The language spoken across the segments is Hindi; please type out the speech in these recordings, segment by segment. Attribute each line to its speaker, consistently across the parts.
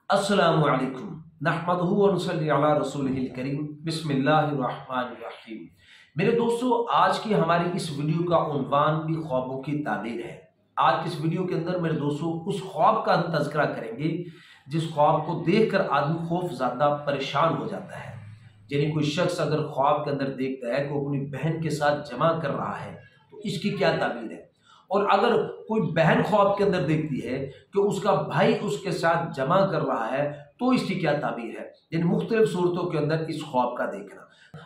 Speaker 1: अस्सलामु अलैकुम नहमदुहु व नुसल्ली अला रसूलिहिल करीम बिस्मिल्लाहिर्रहमानिर्रहीम। मेरे दोस्तों, आज की हमारी इस वीडियो का उन्वान भी ख्वाबों की ताबीर है। आज की इस वीडियो के अंदर मेरे दोस्तों उस ख्वाब का हम तज़किरा करेंगे जिस ख्वाब को देखकर आदमी खौफ ज़्यादा परेशान हो जाता है। यानी कोई शख्स अगर ख्वाब के अंदर देखता है कि वो अपनी बहन के साथ जमा कर रहा है तो इसकी क्या ताबीर है, और अगर कोई बहन ख्वाब के अंदर देखती है कि उसका भाई उसके साथ जमा कर रहा है तो इसकी क्या ताबीर है। यानी मुख्तलिफ सूरतों के अंदर इस ख्वाब का देखना।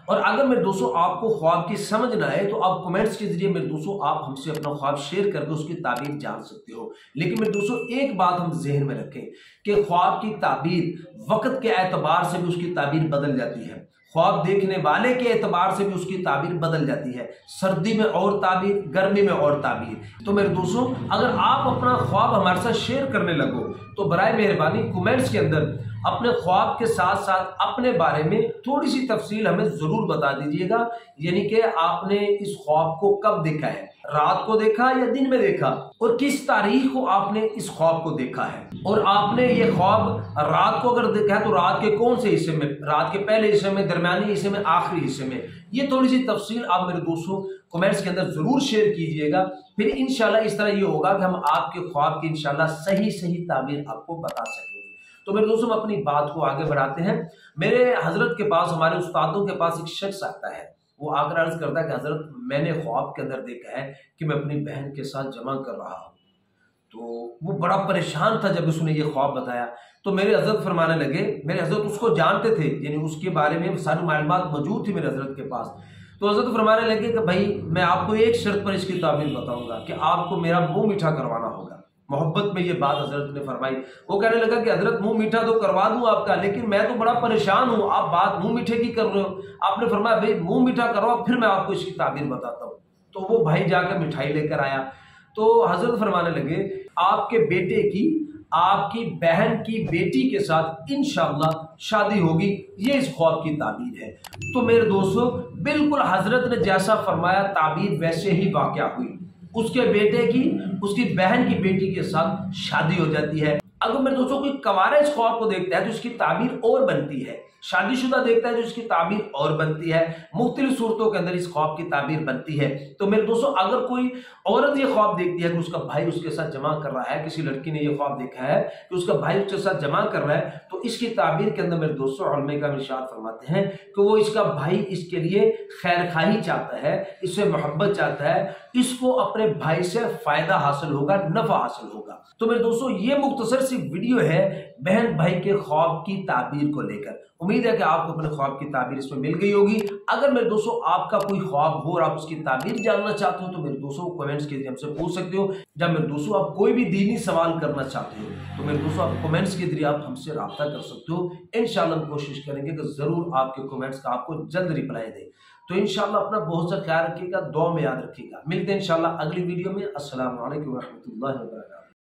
Speaker 1: और अगर मेरे दोस्तों आपको ख्वाब की समझ ना आए तो आप कमेंट्स के जरिए मेरे दोस्तों आप हमसे अपना ख्वाब शेयर करके उसकी ताबीर जान सकते हो। लेकिन मेरे दोस्तों एक बात हम जहन में रखें कि ख्वाब की ताबीर वक्त के एतबार से भी उसकी ताबीर बदल जाती है, ख्वाब देखने वाले के एतबार से भी उसकी ताबीर बदल जाती है। सर्दी में और ताबीर, गर्मी में और ताबीर। तो मेरे दोस्तों अगर आप अपना ख्वाब हमारे साथ शेयर करने लगो तो बराए मेहरबानी कमेंट्स के अंदर अपने ख्वाब के साथ साथ अपने बारे में थोड़ी सी तफसील हमें जरूर बता दीजिएगा। यानी कि आपने इस ख्वाब को कब देखा है, रात को देखा या दिन में देखा, और किस तारीख को आपने इस ख्वाब को देखा है। और आपने ये ख्वाब रात को अगर देखा है तो रात के कौन से हिस्से में, रात के पहले हिस्से में, दरमियानी हिस्से में, आखिरी हिस्से में। ये थोड़ी सी तफसील आप मेरे दोस्तों कमेंट्स के अंदर जरूर शेयर कीजिएगा। फिर इंशाल्लाह इस तरह ये होगा कि हम आपके ख्वाब की इंशाल्लाह सही सही ताबीर आपको बता सकेंगे। तो मेरे दोस्तों हम अपनी बात को आगे बढ़ाते हैं। मेरे हजरत के पास, हमारे उस्तादों के पास एक शख्स आता है। वो आकर अर्ज करता है कि हजरत मैंने ख्वाब के अंदर देखा है कि मैं अपनी बहन के साथ जमा कर रहा हूँ। तो वो बड़ा परेशान था जब उसने ये ख्वाब बताया। तो मेरे हजरत फरमाने लगे, मेरे हजरत उसको जानते थे, यानी उसके बारे में सारी मालूमात मौजूद थी मेरे हजरत के पास। तो हजरत फरमाने लगे कि भाई मैं आपको एक शर्त पर इसकी ताबीर बताऊंगा कि आपको मेरा मुंह मीठा करवाना होगा। मोहब्बत में ये बात हजरत ने फरमाई। वो कहने लगा कि हजरत मुंह मीठा तो करवा दूं आपका, लेकिन मैं तो बड़ा परेशान हूं, आप बात मुंह मीठे की कर रहे हो। आपने फरमाया भाई मुंह मीठा करवाओ फिर मैं आपको इसकी ताबीर बताता हूं। तो वो भाई जाकर मिठाई लेकर आया। तो हजरत फरमाने लगे आपके बेटे की आपकी बहन की बेटी के साथ इंशाअल्लाह शादी होगी, ये इस ख्वाब की ताबीर है। तो मेरे दोस्तों बिल्कुल हजरत ने जैसा फरमाया ताबीर वैसे ही वाक़या हुई। उसके बेटे की उसकी बहन की बेटी के साथ शादी हो जाती है। अगर मेरे दोस्तों कोई कवारा इस ख्वाब को देखता है तो इसकी ताबीर और बनती है, शादीशुदा देखता है तो इसकी ताबीर और बनती है, मुख्तलिफ सूरतों के अंदर इस ख्वाब की ताबीर बनती है। तो मेरे दोस्तों अगर कोई औरत ये ख्वाब देखती है कि उसका भाई उसके साथ जमा कर रहा है, किसी लड़की ने ये ख्वाब देखा है कि उसका भाई उसके साथ जमा कर रहा है, तो इसकी ताबीर के अंदर मेरे दोस्तों उलमा का इरशाद फरमाते हैं कि वो इसका भाई इसके लिए खैर खाही चाहता है, इससे मोहब्बत चाहता है, इसको अपने भाई से फायदा हासिल होगा, नफा हासिल होगा। तो मेरे दोस्तों ये मुख्तसर सी वीडियो है बहन भाई के ख्वाब की ताबीर को लेकर। उम्मीद है कि आपको अपने ख्वाब की ताबीर इसमें मिल गई होगी। अगर मेरे दोस्तों आपका कोई ख्वाब हो और आप उसकी ताबीर जानना चाहते हो तो मेरे दोस्तों कमेंट्स के जरिए हमसे पूछ सकते हो। जब मेरे दोस्तों आप कोई भी दीनी सवाल करना चाहते हो तो मेरे दोस्तों आप कमेंट्स के जरिए आप हमसे राब्ता कर सकते हो। इंशाल्लाह हम कोशिश करेंगे कि जरूर आपके कमेंट्स का आपको जल्द रिप्लाई दें। तो इंशाल्लाह अपना बहुत सा ख्याल रखिएगा, दुआ में याद रखिएगा। मिलते हैं इंशाल्लाह अगली वीडियो में। अस्सलाम वालेकुम व रहमतुल्लाहि व बरकातहू।